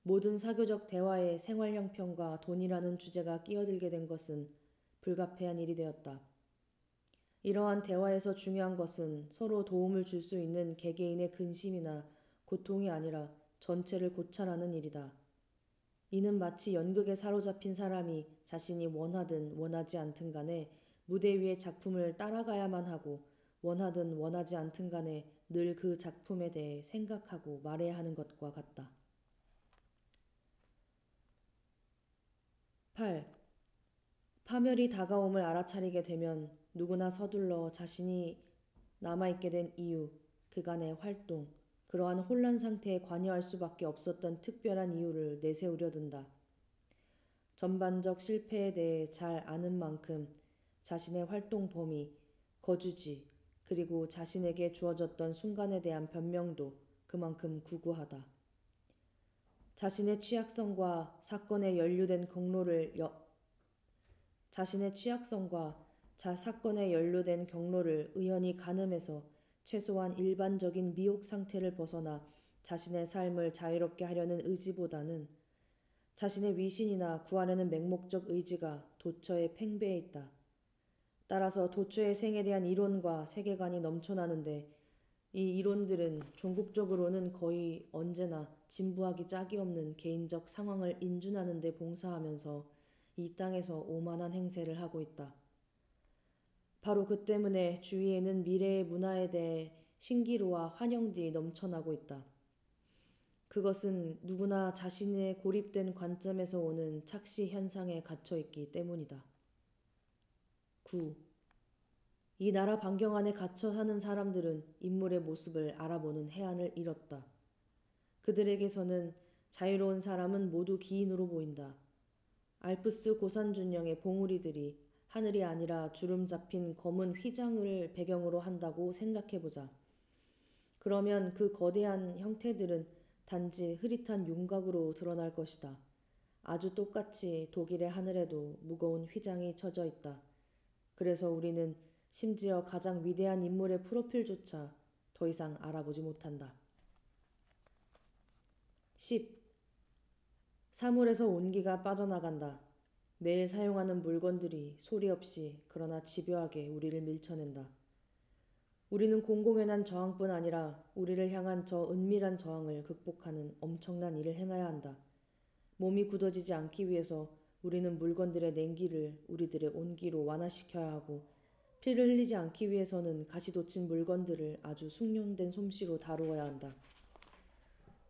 모든 사교적 대화에 생활 형편과 돈이라는 주제가 끼어들게 된 것은 불가피한 일이 되었다. 이러한 대화에서 중요한 것은 서로 도움을 줄 수 있는 개개인의 근심이나 고통이 아니라 전체를 고찰하는 일이다. 이는 마치 연극에 사로잡힌 사람이 자신이 원하든 원하지 않든 간에 무대 위의 작품을 따라가야만 하고 원하든 원하지 않든 간에 늘 그 작품에 대해 생각하고 말해야 하는 것과 같다. 8. 파멸이 다가옴을 알아차리게 되면 누구나 서둘러 자신이 남아있게 된 이유, 그간의 활동, 그러한 혼란 상태에 관여할 수밖에 없었던 특별한 이유를 내세우려 든다. 전반적 실패에 대해 잘 아는 만큼 자신의 활동 범위, 거주지, 그리고 자신에게 주어졌던 순간에 대한 변명도 그만큼 구구하다. 자신의 취약성과 사건에 연루된 경로를 의연히 가늠해서 최소한 일반적인 미혹 상태를 벗어나 자신의 삶을 자유롭게 하려는 의지보다는 자신의 위신이나 구하려는 맹목적 의지가 도처에 팽배해 있다. 따라서 도처의 생에 대한 이론과 세계관이 넘쳐나는데 이 이론들은 종국적으로는 거의 언제나 진부하기 짝이 없는 개인적 상황을 인준하는 데 봉사하면서 이 땅에서 오만한 행세를 하고 있다. 바로 그 때문에 주위에는 미래의 문화에 대해 신기루와 환영들이 넘쳐나고 있다. 그것은 누구나 자신의 고립된 관점에서 오는 착시 현상에 갇혀 있기 때문이다. 9. 이 나라 반경 안에 갇혀 사는 사람들은 인물의 모습을 알아보는 해안을 잃었다. 그들에게서는 자유로운 사람은 모두 기인으로 보인다. 알프스 고산준영의 봉우리들이 하늘이 아니라 주름 잡힌 검은 휘장을 배경으로 한다고 생각해보자. 그러면 그 거대한 형태들은 단지 흐릿한 윤곽으로 드러날 것이다. 아주 똑같이 독일의 하늘에도 무거운 휘장이 쳐져 있다. 그래서 우리는 심지어 가장 위대한 인물의 프로필조차 더 이상 알아보지 못한다. 10. 사물에서 온기가 빠져나간다. 매일 사용하는 물건들이 소리 없이 그러나 집요하게 우리를 밀쳐낸다. 우리는 공공연한 저항뿐 아니라 우리를 향한 저 은밀한 저항을 극복하는 엄청난 일을 행해야 한다. 몸이 굳어지지 않기 위해서 우리는 물건들의 냉기를 우리들의 온기로 완화시켜야 하고 피를 흘리지 않기 위해서는 가시 돋친 물건들을 아주 숙련된 솜씨로 다루어야 한다.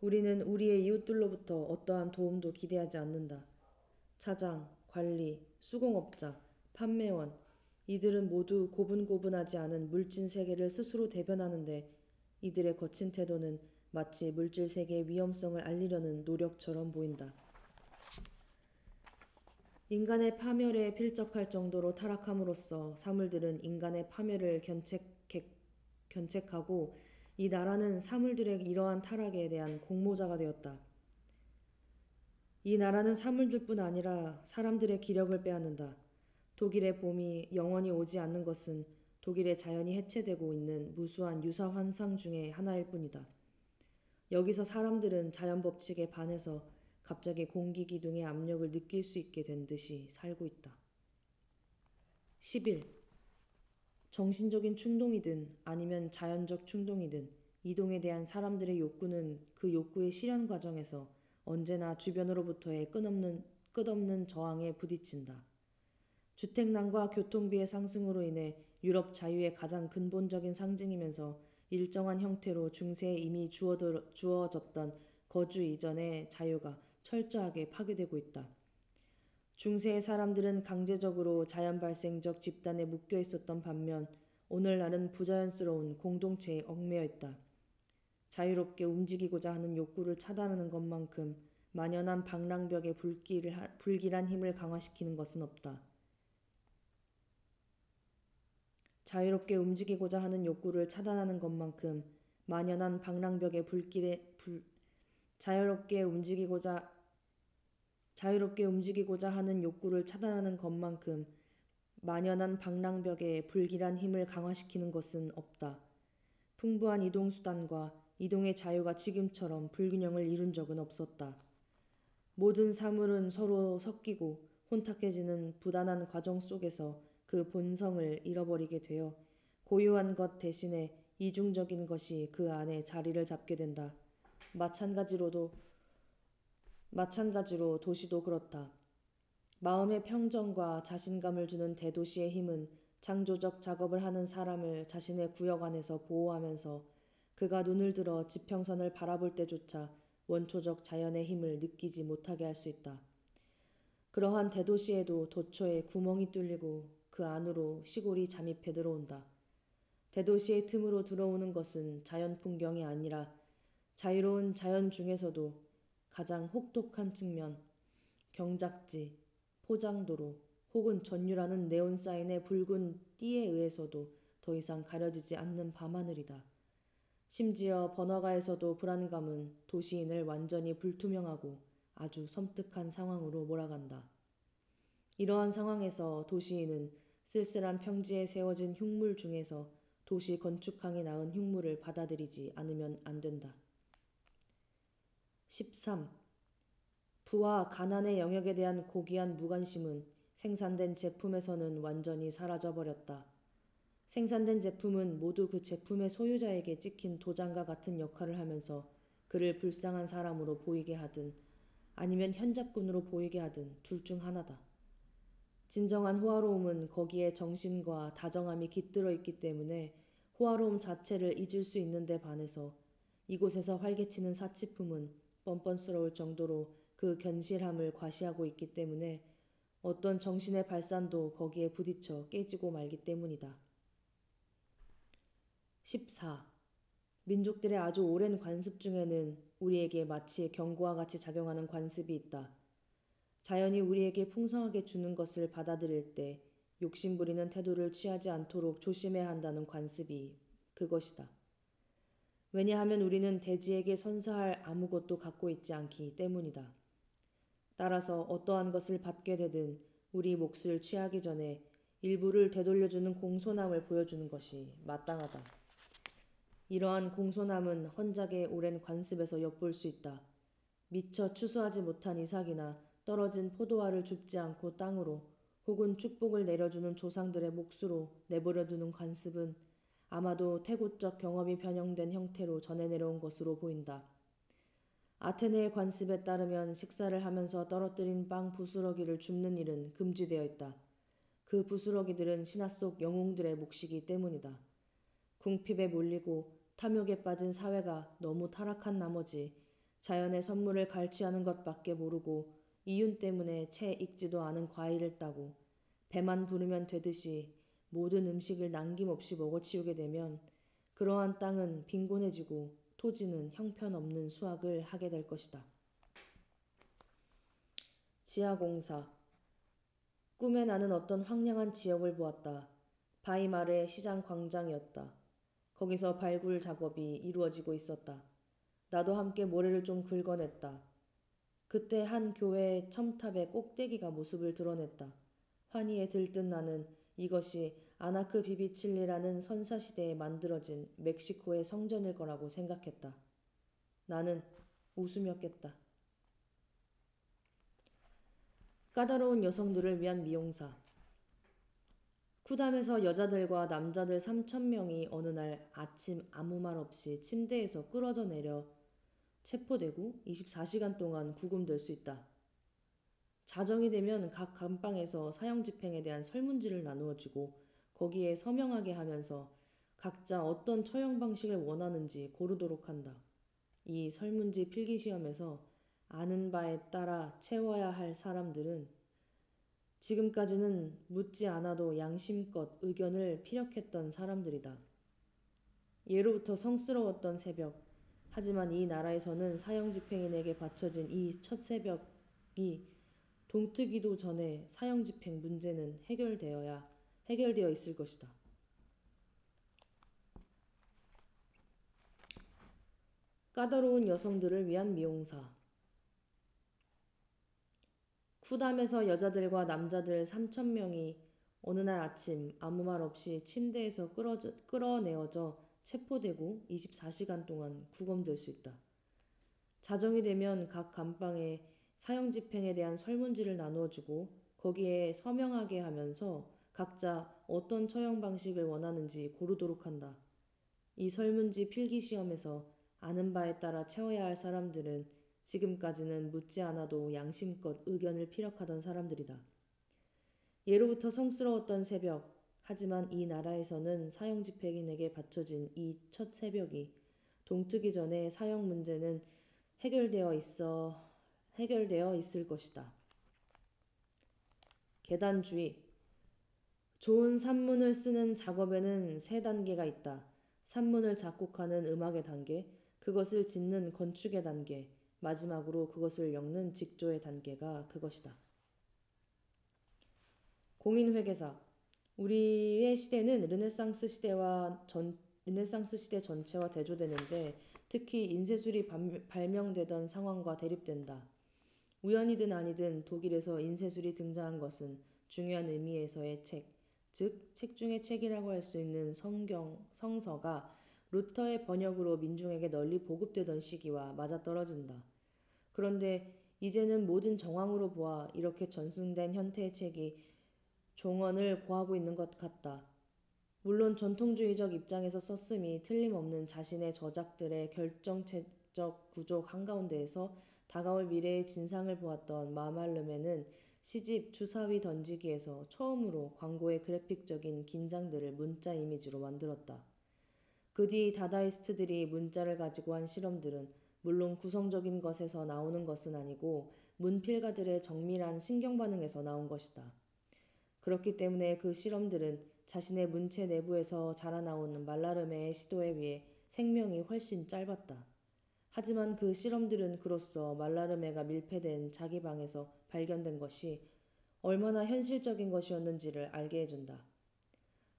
우리는 우리의 이웃들로부터 어떠한 도움도 기대하지 않는다. 차장, 관리, 수공업자, 판매원, 이들은 모두 고분고분하지 않은 물질 세계를 스스로 대변하는데 이들의 거친 태도는 마치 물질 세계의 위험성을 알리려는 노력처럼 보인다. 인간의 파멸에 필적할 정도로 타락함으로써 사물들은 인간의 파멸을 견책하고 이 나라는 사물들의 이러한 타락에 대한 공모자가 되었다. 이 나라는 사물들뿐 아니라 사람들의 기력을 빼앗는다. 독일의 봄이 영원히 오지 않는 것은 독일의 자연이 해체되고 있는 무수한 유사 환상 중의 하나일 뿐이다. 여기서 사람들은 자연 법칙에 반해서 갑자기 공기 기둥의 압력을 느낄 수 있게 된 듯이 살고 있다. 11. 정신적인 충동이든 아니면 자연적 충동이든 이동에 대한 사람들의 욕구는 그 욕구의 실현 과정에서 언제나 주변으로부터의 끝없는 저항에 부딪힌다. 주택난과 교통비의 상승으로 인해 유럽 자유의 가장 근본적인 상징이면서 일정한 형태로 중세에 이미 주어졌던 거주 이전의 자유가 철저하게 파괴되고 있다. 중세의 사람들은 강제적으로 자연 발생적 집단에 묶여 있었던 반면 오늘날은 부자연스러운 공동체에 얽매여 있다. 자유롭게 움직이고자 하는 욕구를 차단하는 것만큼 만연한 방랑벽의 불길한 힘을 강화시키는 것은 없다. 자유롭게 움직이고자 하는 욕구를 차단하는 것만큼 만연한 방랑벽의 자유롭게 움직이고자 하는 욕구를 차단하는 것만큼 만연한 방랑벽의 불길한 힘을 강화시키는 것은 없다. 풍부한 이동수단과 이동의 자유가 지금처럼 불균형을 이룬 적은 없었다. 모든 사물은 서로 섞이고 혼탁해지는 부단한 과정 속에서 그 본성을 잃어버리게 되어 고유한 것 대신에 이중적인 것이 그 안에 자리를 잡게 된다. 마찬가지로 도시도 그렇다. 마음의 평정과 자신감을 주는 대도시의 힘은 창조적 작업을 하는 사람을 자신의 구역 안에서 보호하면서 그가 눈을 들어 지평선을 바라볼 때조차 원초적 자연의 힘을 느끼지 못하게 할 수 있다. 그러한 대도시에도 도처에 구멍이 뚫리고 그 안으로 시골이 잠입해 들어온다. 대도시의 틈으로 들어오는 것은 자연 풍경이 아니라 자유로운 자연 중에서도 가장 혹독한 측면, 경작지, 포장도로 혹은 전율하는 네온사인의 붉은 띠에 의해서도 더 이상 가려지지 않는 밤하늘이다. 심지어 번화가에서도 불안감은 도시인을 완전히 불투명하고 아주 섬뜩한 상황으로 몰아간다. 이러한 상황에서 도시인은 쓸쓸한 평지에 세워진 흉물 중에서 도시 건축항이 낳은 흉물을 받아들이지 않으면 안 된다. 13. 부와 가난의 영역에 대한 고귀한 무관심은 생산된 제품에서는 완전히 사라져버렸다. 생산된 제품은 모두 그 제품의 소유자에게 찍힌 도장과 같은 역할을 하면서 그를 불쌍한 사람으로 보이게 하든 아니면 현잡군으로 보이게 하든 둘 중 하나다. 진정한 호화로움은 거기에 정신과 다정함이 깃들어 있기 때문에 호화로움 자체를 잊을 수 있는데 반해서 이곳에서 활개치는 사치품은 뻔뻔스러울 정도로 그 견실함을 과시하고 있기 때문에 어떤 정신의 발산도 거기에 부딪혀 깨지고 말기 때문이다. 14. 민족들의 아주 오랜 관습 중에는 우리에게 마치 경고와 같이 작용하는 관습이 있다. 자연이 우리에게 풍성하게 주는 것을 받아들일 때 욕심부리는 태도를 취하지 않도록 조심해야 한다는 관습이 그것이다. 왜냐하면 우리는 대지에게 선사할 아무것도 갖고 있지 않기 때문이다. 따라서 어떠한 것을 받게 되든 우리 몫을 취하기 전에 일부를 되돌려주는 공손함을 보여주는 것이 마땅하다. 이러한 공손함은 헌작의 오랜 관습에서 엿볼 수 있다. 미처 추수하지 못한 이삭이나 떨어진 포도알을 줍지 않고 땅으로 혹은 축복을 내려주는 조상들의 몫으로 내버려두는 관습은 아마도 태고적 경험이 변형된 형태로 전해 내려온 것으로 보인다. 아테네의 관습에 따르면 식사를 하면서 떨어뜨린 빵 부스러기를 줍는 일은 금지되어 있다. 그 부스러기들은 신화 속 영웅들의 몫이기 때문이다. 궁핍에 몰리고 탐욕에 빠진 사회가 너무 타락한 나머지 자연의 선물을 갈취하는 것밖에 모르고 이윤 때문에 채 익지도 않은 과일을 따고 배만 부르면 되듯이 모든 음식을 남김없이 먹어치우게 되면 그러한 땅은 빈곤해지고 토지는 형편없는 수확을 하게 될 것이다. 지하공사. 꿈에 나는 어떤 황량한 지역을 보았다. 바이마르의 시장 광장이었다. 거기서 발굴 작업이 이루어지고 있었다. 나도 함께 모래를 좀 긁어냈다. 그때 한 교회의 첨탑의 꼭대기가 모습을 드러냈다. 환희에 들뜬 나는 이것이 아나크 비비칠리라는 선사시대에 만들어진 멕시코의 성전일 거라고 생각했다. 나는 웃으며깼다. 까다로운 여성들을 위한 미용사. 쿠담에서 여자들과 남자들 3,000명이 어느 날 아침 아무 말 없이 침대에서 끌어져 내려 체포되고 24시간 동안 구금될 수 있다. 자정이 되면 각 감방에서 사형집행에 대한 설문지를 나누어주고 거기에 서명하게 하면서 각자 어떤 처형 방식을 원하는지 고르도록 한다. 이 설문지 필기시험에서 아는 바에 따라 채워야 할 사람들은 지금까지는 묻지 않아도 양심껏 의견을 피력했던 사람들이다. 예로부터 성스러웠던 새벽. 하지만 이 나라에서는 사형집행인에게 바쳐진 이 첫 새벽이 동트기도 전에 사형집행 문제는 해결되어 있을 것이다. 까다로운 여성들을 위한 미용사. 쿠담에서 여자들과 남자들 3,000명이 어느 날 아침 아무 말 없이 침대에서 끌어내어져 체포되고 24시간 동안 구금될 수 있다. 자정이 되면 각 감방에 사형집행에 대한 설문지를 나누어주고 거기에 서명하게 하면서 각자 어떤 처형 방식을 원하는지 고르도록 한다. 이 설문지 필기시험에서 아는 바에 따라 채워야 할 사람들은 지금까지는 묻지 않아도 양심껏 의견을 피력하던 사람들이다. 예로부터 성스러웠던 새벽. 하지만 이 나라에서는 사형집행인에게 바쳐진 이 첫 새벽이 동트기 전에 사형 문제는 해결되어 있을 것이다. 계단주의. 좋은 산문을 쓰는 작업에는 3단계가 있다. 산문을 작곡하는 음악의 단계, 그것을 짓는 건축의 단계, 마지막으로 그것을 엮는 직조의 단계가 그것이다. 공인회계사. 우리의 시대는 르네상스 시대 전체와 대조되는데 특히 인쇄술이 발명되던 상황과 대립된다. 우연이든 아니든 독일에서 인쇄술이 등장한 것은 중요한 의미에서의 책, 즉 책 중의 책이라고 할 수 있는 성서가 루터의 번역으로 민중에게 널리 보급되던 시기와 맞아떨어진다. 그런데 이제는 모든 정황으로 보아 이렇게 전승된 형태의 책이 종언을 고하고 있는 것 같다. 물론 전통주의적 입장에서 썼음이 틀림없는 자신의 저작들의 결정체적 구조 한가운데에서 다가올 미래의 진상을 보았던 마말름에는 시집 주사위 던지기에서 처음으로 광고의 그래픽적인 긴장들을 문자 이미지로 만들었다. 그 뒤 다다이스트들이 문자를 가지고 한 실험들은 물론 구성적인 것에서 나오는 것은 아니고 문필가들의 정밀한 신경반응에서 나온 것이다. 그렇기 때문에 그 실험들은 자신의 문체 내부에서 자라나오는 말라르메의 시도에 비해 생명이 훨씬 짧았다. 하지만 그 실험들은 그로써 말라르메가 밀폐된 자기 방에서 발견된 것이 얼마나 현실적인 것이었는지를 알게 해준다.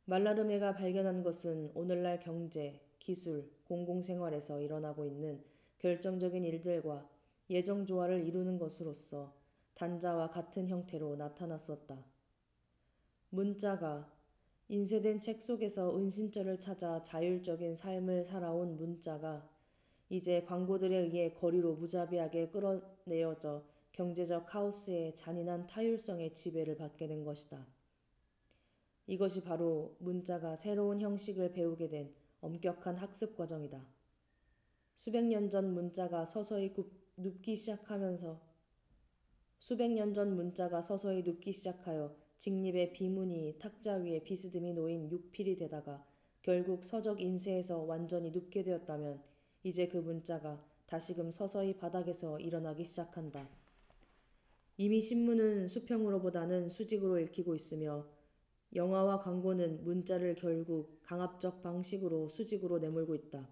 말라르메가 발견한 것은 오늘날 경제, 기술, 공공생활에서 일어나고 있는 결정적인 일들과 예정조화를 이루는 것으로서 단자와 같은 형태로 나타났었다. 문자가 인쇄된 책 속에서 은신처를 찾아 자율적인 삶을 살아온 문자가 이제 광고들에 의해 거리로 무자비하게 끌어내어져 경제적 카오스의 잔인한 타율성의 지배를 받게 된 것이다. 이것이 바로 문자가 새로운 형식을 배우게 된 엄격한 학습 과정이다. 수백 년 전 문자가 서서히 눕기 시작하여 직립의 비문이 탁자 위에 비스듬히 놓인 육필이 되다가 결국 서적 인쇄에서 완전히 눕게 되었다면 이제 그 문자가 다시금 서서히 바닥에서 일어나기 시작한다. 이미 신문은 수평으로보다는 수직으로 읽히고 있으며 영화와 광고는 문자를 결국 강압적 방식으로 수직으로 내몰고 있다.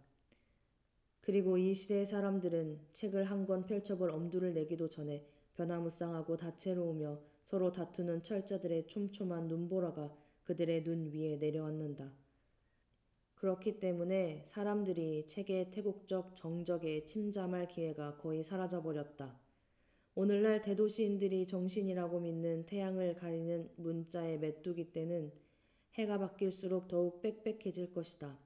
그리고 이 시대의 사람들은 책을 한 권 펼쳐볼 엄두를 내기도 전에 변화무쌍하고 다채로우며 서로 다투는 철자들의 촘촘한 눈보라가 그들의 눈 위에 내려앉는다. 그렇기 때문에 사람들이 책의 태국적 정적에 침잠할 기회가 거의 사라져버렸다. 오늘날 대도시인들이 정신이라고 믿는 태양을 가리는 문자의 메뚜기 떼는 해가 바뀔수록 더욱 빽빽해질 것이다.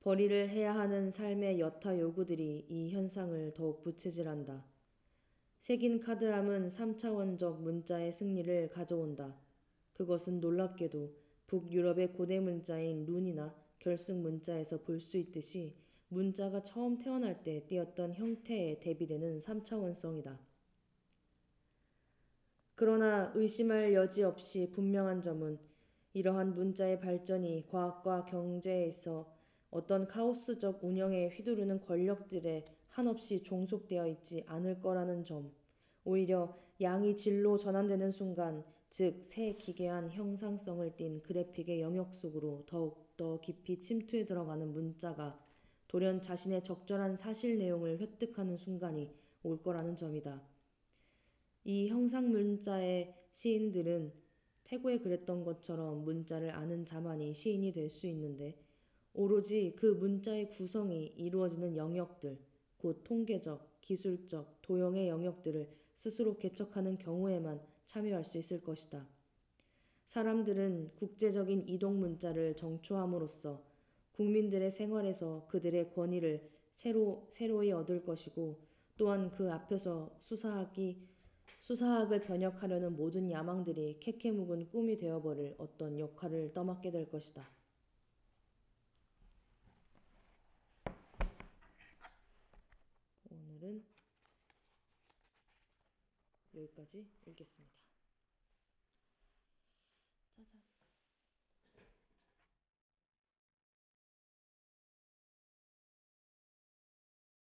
벌이를 해야 하는 삶의 여타 요구들이 이 현상을 더욱 부채질한다. 새긴 카드함은 3차원적 문자의 승리를 가져온다. 그것은 놀랍게도 북유럽의 고대 문자인 룬이나 결승 문자에서 볼 수 있듯이 문자가 처음 태어날 때 띄었던 형태에 대비되는 3차원성이다. 그러나 의심할 여지 없이 분명한 점은 이러한 문자의 발전이 과학과 경제에 있어 어떤 카오스적 운영에 휘두르는 권력들에 한없이 종속되어 있지 않을 거라는 점, 오히려 양이 질로 전환되는 순간, 즉 새 기괴한 형상성을 띤 그래픽의 영역 속으로 더욱더 깊이 침투해 들어가는 문자가 돌연 자신의 적절한 사실 내용을 획득하는 순간이 올 거라는 점이다. 이 형상 문자의 시인들은 태고에 그랬던 것처럼 문자를 아는 자만이 시인이 될 수 있는데, 오로지 그 문자의 구성이 이루어지는 영역들, 곧 통계적, 기술적, 도형의 영역들을 스스로 개척하는 경우에만 참여할 수 있을 것이다. 사람들은 국제적인 이동 문자를 정초함으로써 국민들의 생활에서 그들의 권위를 새로이 얻을 것이고, 또한 그 앞에서 수사학을 변혁하려는 모든 야망들이 캐캐묵은 꿈이 되어버릴 어떤 역할을 떠맡게 될 것이다. 오늘은 여기까지 읽겠습니다.